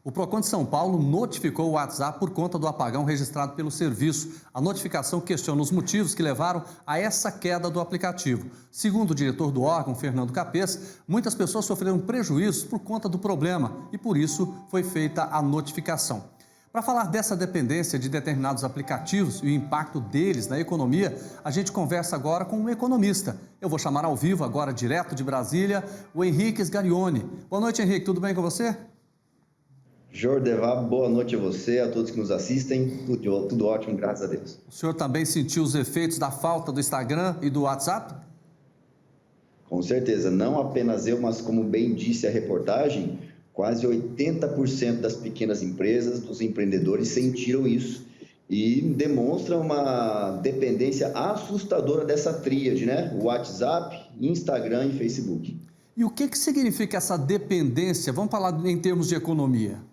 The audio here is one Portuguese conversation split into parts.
O Procon de São Paulo notificou o WhatsApp por conta do apagão registrado pelo serviço. A notificação questiona os motivos que levaram a essa queda do aplicativo. Segundo o diretor do órgão, Fernando Capês, muitas pessoas sofreram prejuízos por conta do problema e por isso foi feita a notificação. Para falar dessa dependência de determinados aplicativos e o impacto deles na economia, a gente conversa agora com um economista. Eu vou chamar ao vivo agora, direto de Brasília, o Henrique Sgarione. Boa noite, Henrique. Tudo bem com você? Jordevar, boa noite a você, a todos que nos assistem. Tudo ótimo, graças a Deus. O senhor também sentiu os efeitos da falta do Instagram e do WhatsApp? Com certeza, não apenas eu, mas como bem disse a reportagem, quase 80% das pequenas empresas, dos empreendedores sentiram isso e demonstra uma dependência assustadora dessa tríade, né? WhatsApp, Instagram e Facebook. E o que significa essa dependência? Vamos falar em termos de economia.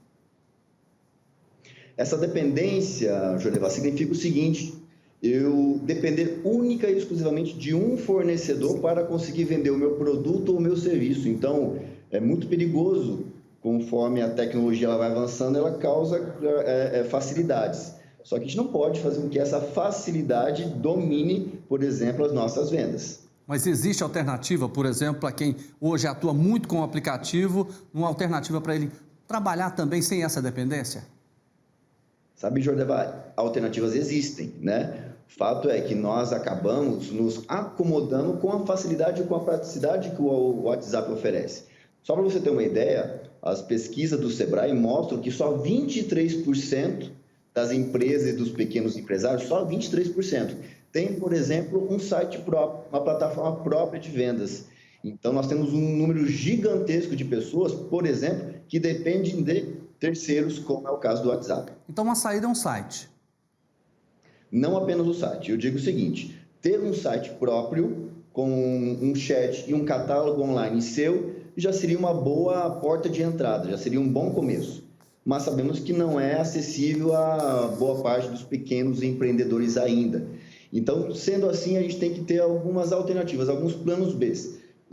Essa dependência, Jordevar, significa o seguinte: eu depender única e exclusivamente de um fornecedor para conseguir vender o meu produto ou o meu serviço. Então, é muito perigoso. Conforme a tecnologia ela vai avançando, ela causa facilidades. Só que a gente não pode fazer com que essa facilidade domine, por exemplo, as nossas vendas. Mas existe alternativa, por exemplo, para quem hoje atua muito com o aplicativo, uma alternativa para ele trabalhar também sem essa dependência? Sabe, Jordevar, alternativas existem, né? O fato é que nós acabamos nos acomodando com a facilidade e com a praticidade que o WhatsApp oferece. Só para você ter uma ideia, as pesquisas do Sebrae mostram que só 23% das empresas e dos pequenos empresários, só 23%, tem, por exemplo, um site próprio, uma plataforma própria de vendas. Então, nós temos um número gigantesco de pessoas, por exemplo, que dependem de terceiros, como é o caso do WhatsApp. Então, a saída é um site? Não apenas o site. Eu digo o seguinte: ter um site próprio, com um chat e um catálogo online seu, já seria uma boa porta de entrada, já seria um bom começo. Mas sabemos que não é acessível a boa parte dos pequenos empreendedores ainda. Então, sendo assim, a gente tem que ter algumas alternativas, alguns planos B.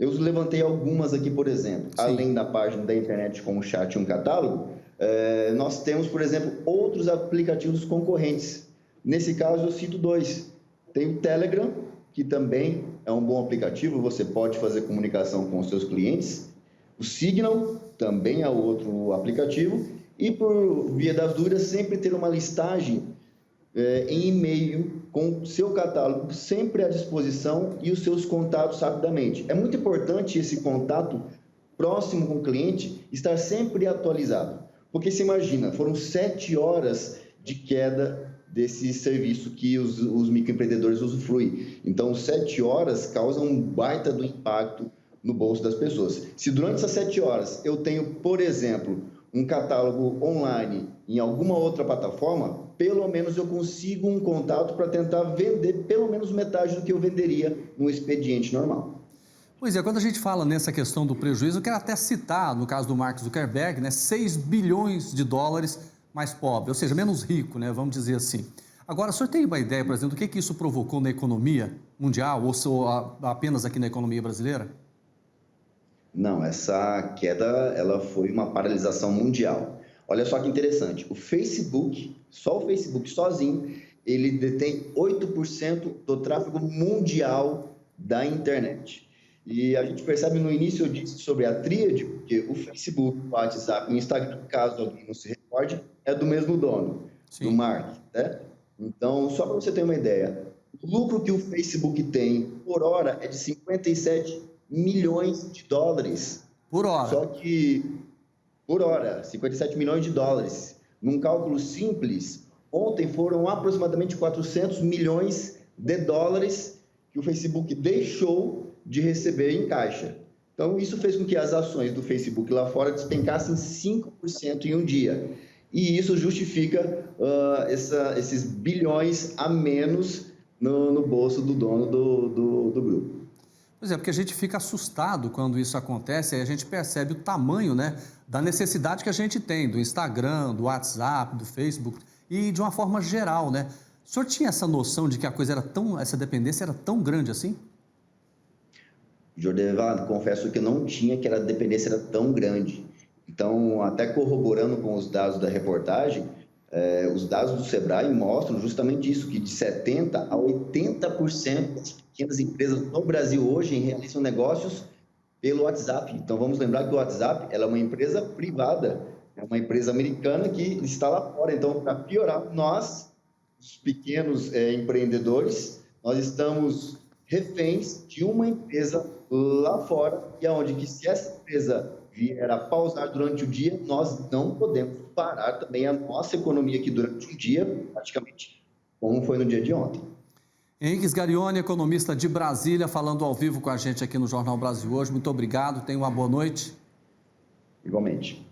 Eu levantei algumas aqui, por exemplo. Sim. Além da página da internet com o chat e um catálogo, nós temos, por exemplo, outros aplicativos concorrentes. Nesse caso, eu cito dois. Tem o Telegram, que também é um bom aplicativo, você pode fazer comunicação com os seus clientes. O Signal também é outro aplicativo. E, por via das dúvidas, sempre ter uma listagem em e-mail com o seu catálogo sempre à disposição e os seus contatos rapidamente. É muito importante esse contato próximo com o cliente estar sempre atualizado. Porque se imagina, foram 7 horas de queda desse serviço que os microempreendedores usufruem. Então, 7 horas causam um baita do impacto no bolso das pessoas. Se durante essas 7 horas eu tenho, por exemplo, um catálogo online em alguma outra plataforma, pelo menos eu consigo um contato para tentar vender pelo menos metade do que eu venderia no expediente normal. Pois é, quando a gente fala nessa questão do prejuízo, eu quero até citar, no caso do Mark Zuckerberg, né, 6 bilhões de dólares mais pobre, ou seja, menos rico, né, vamos dizer assim. Agora, o senhor tem uma ideia, por exemplo, do que isso provocou na economia mundial ou apenas aqui na economia brasileira? Não, essa queda ela foi uma paralisação mundial. Olha só que interessante, o Facebook, só o Facebook sozinho, ele detém 8% do tráfego mundial da internet. E a gente percebe no início eu disse sobre a tríade, porque o Facebook, o WhatsApp e o Instagram, caso alguém não se recorde, é do mesmo dono, Sim. do Mark, né? Então, só para você ter uma ideia, o lucro que o Facebook tem por hora é de 57 milhões de dólares. Por hora. Só que, por hora, 57 milhões de dólares. Num cálculo simples, ontem foram aproximadamente 400 milhões de dólares que o Facebook deixou de receber em caixa. Então, isso fez com que as ações do Facebook lá fora despencassem 5% em um dia. E isso justifica esses bilhões a menos no bolso do dono do grupo. Pois é, porque a gente fica assustado quando isso acontece, aí a gente percebe o tamanho, né, da necessidade que a gente tem do Instagram, do WhatsApp, do Facebook e de uma forma geral, né? O senhor tinha essa noção de que essa dependência era tão grande assim? Jordevar, confesso que eu não tinha, que a dependência era tão grande. Então, até corroborando com os dados da reportagem, os dados do Sebrae mostram justamente isso, que de 70% a 80% das pequenas empresas no Brasil hoje realizam negócios pelo WhatsApp. Então, vamos lembrar que o WhatsApp ela é uma empresa privada, é uma empresa americana que está lá fora. Então, para piorar, nós, os pequenos empreendedores, nós estamos reféns de uma empresa lá fora, e aonde que se essa empresa vier a pausar durante o dia, nós não podemos parar também a nossa economia aqui durante o dia, praticamente, como foi no dia de ontem. Henrique Sgarione, economista de Brasília, falando ao vivo com a gente aqui no Jornal Brasil Hoje. Muito obrigado, tenha uma boa noite. Igualmente.